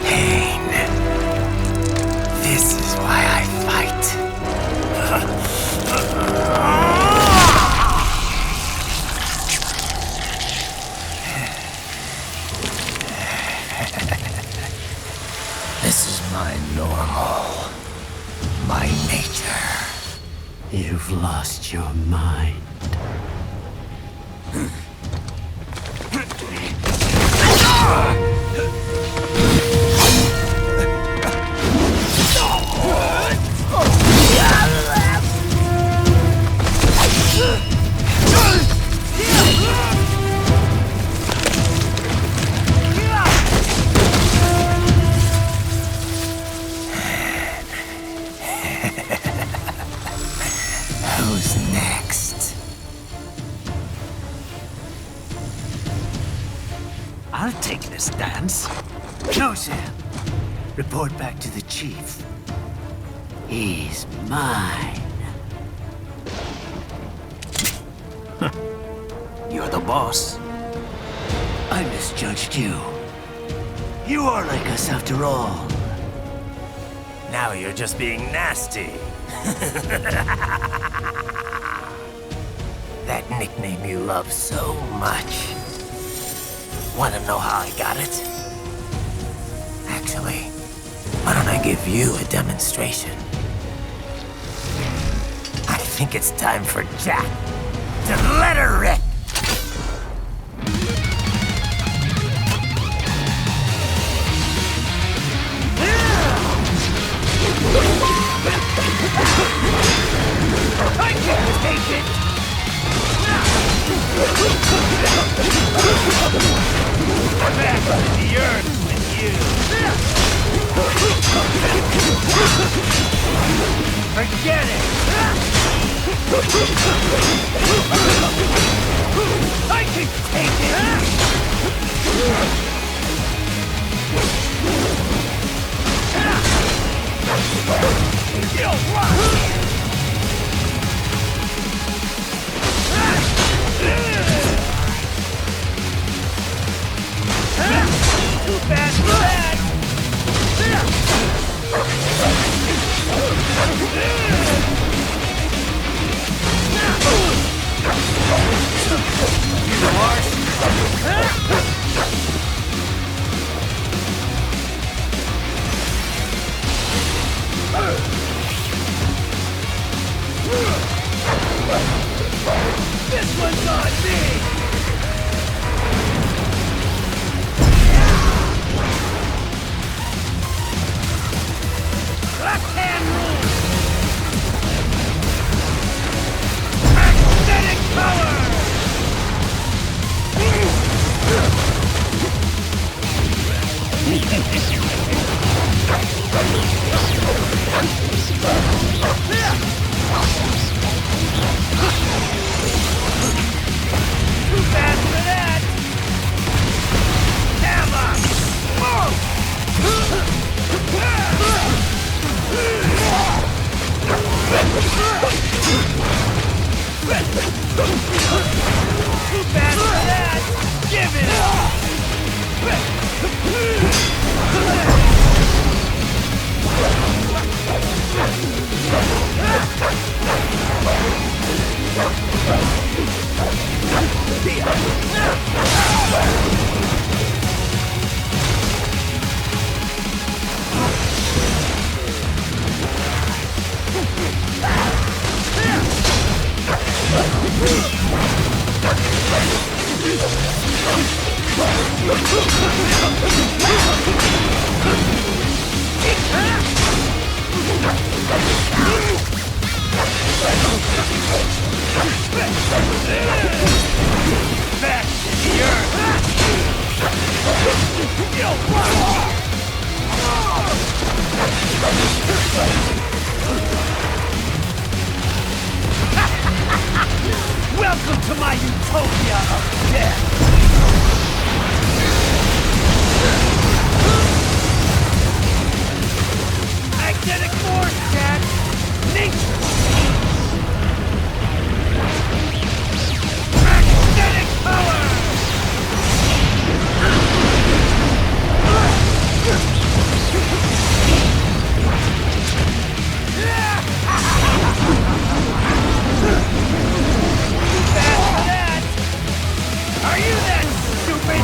Pain. This is why I fight. This is my normal. My nature. You've lost your mind. chance? No, Sam. Report back to the chief. He's mine. You're the boss. I misjudged you. You are like us after all. Now you're just being nasty. That nickname you love so much. Want to know how I got it? Actually, why don't I give you a demonstration? I think it's time for Jack to let her rip. I can't take it! Back to the earth with you! Forget it! I can take it! You'll run! Too bad for that! This one's on me! Left hand rule! Aesthetic power! Too bad for that! Hammer! Too bad for that! Give it up! Back to the earth! Welcome to my utopia of death! Magnetic force, Jack! Nature! Magnetic power! Bad for that! Are you that stupid?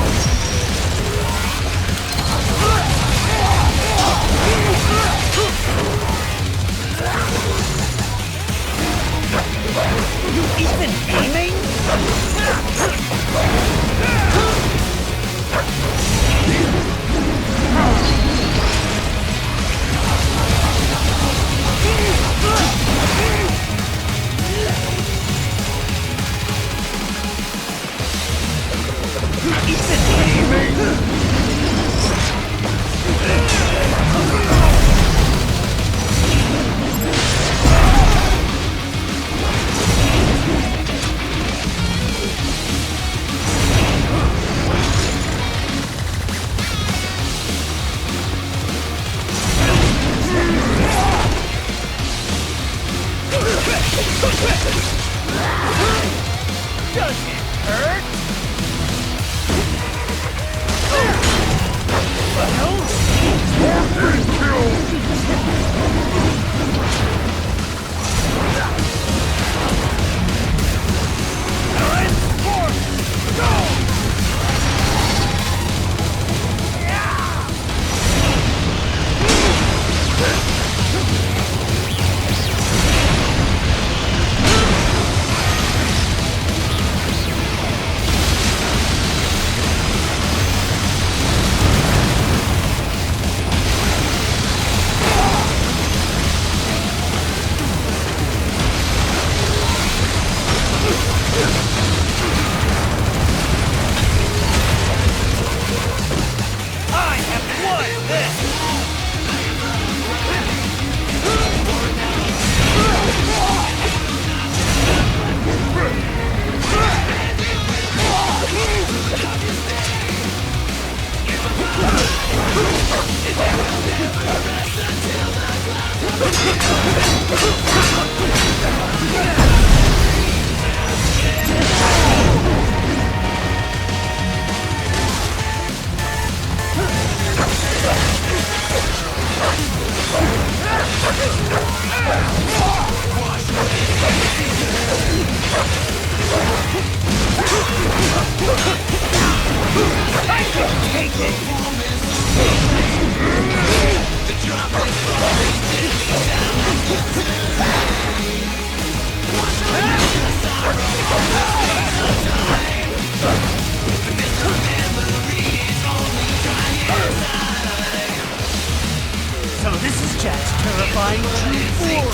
So this is Jack's terrifying true form.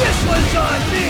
This one's on me!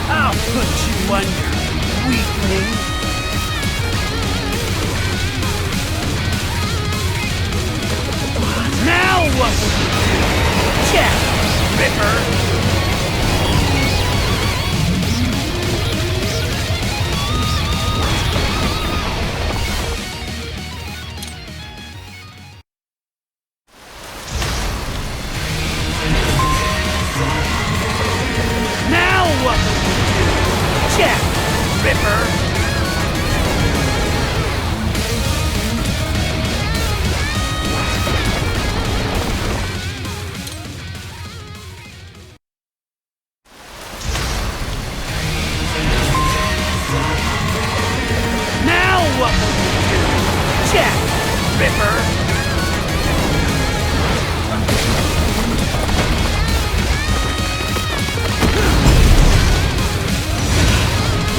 I'll put you under, weakling. Now what will you do? Jack Ripper! Now what will you do? Jack Ripper! Now what will you do? Jack Ripper!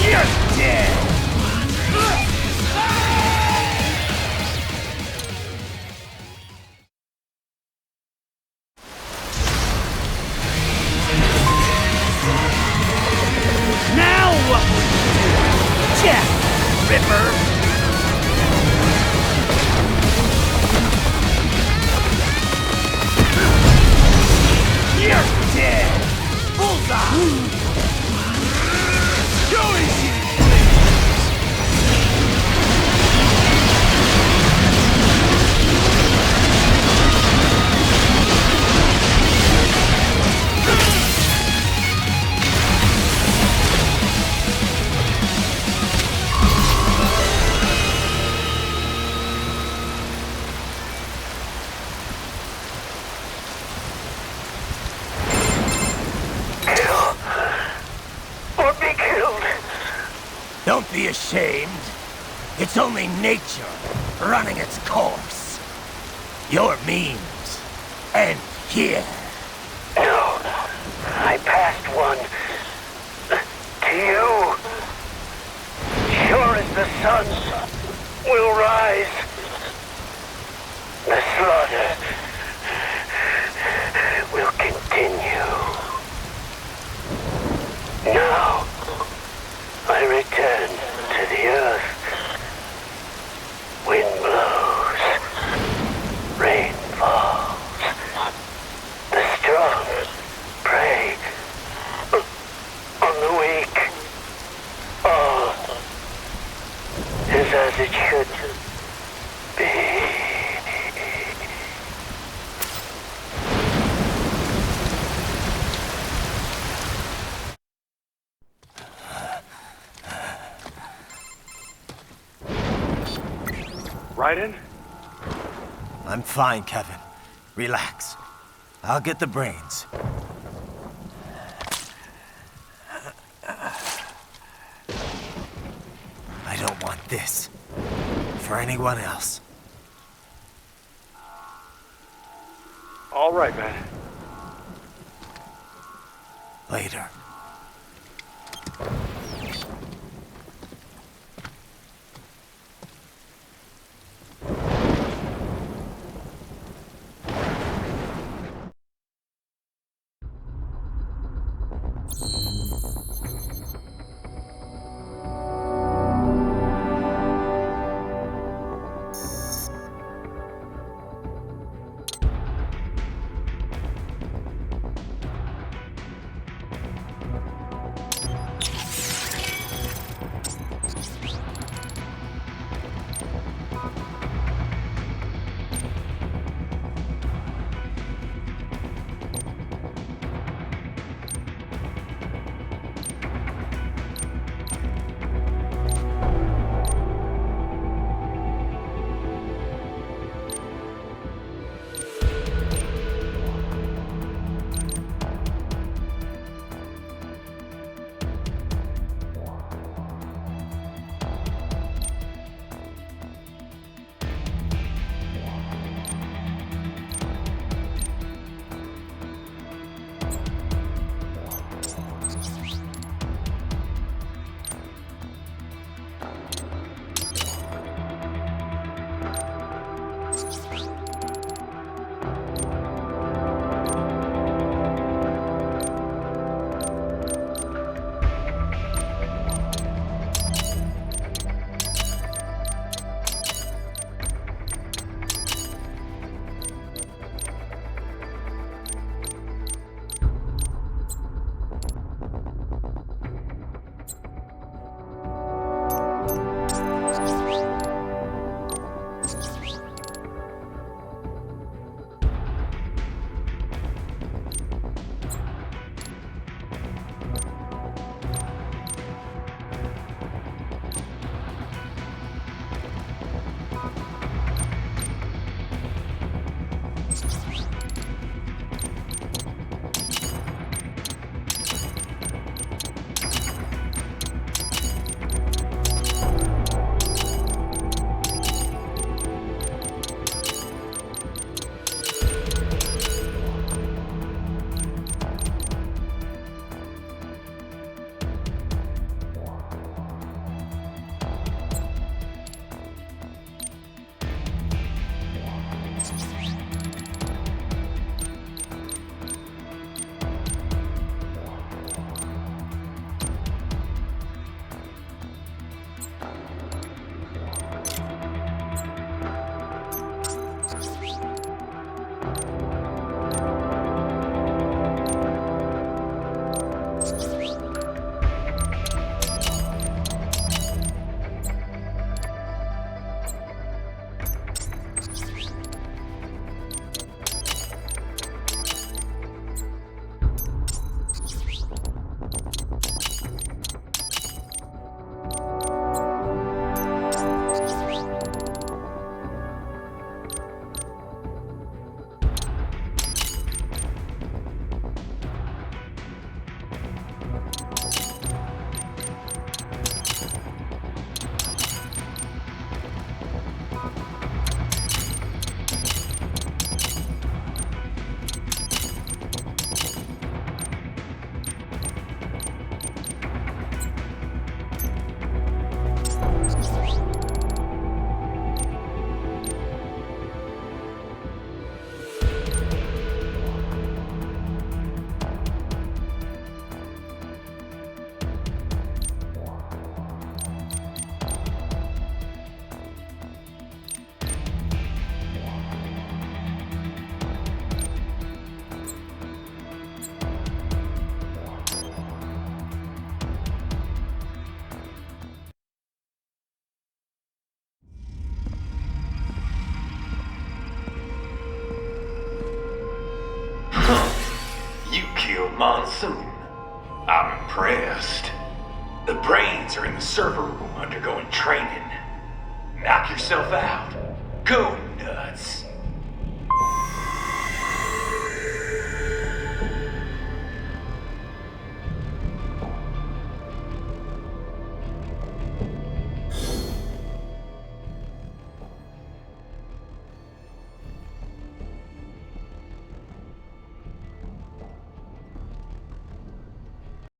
You're dead! Now what will you do? Jack Ripper! You're dead! Bullseye! Go easy! Don't be ashamed. It's only nature running its course. Your means end here. No. sun will rise. The slaughter will continue. Now, I return to the earth. Wind blows, rain falls. The strong prey on the weak. All is as it should be. Raiden? I'm fine, Kevin. Relax. I'll get the brains. I don't want this. For anyone else. All right, man. Later. killed Monsoon. I'm impressed. The brains are in the server room undergoing training. Knock yourself out. Go nuts.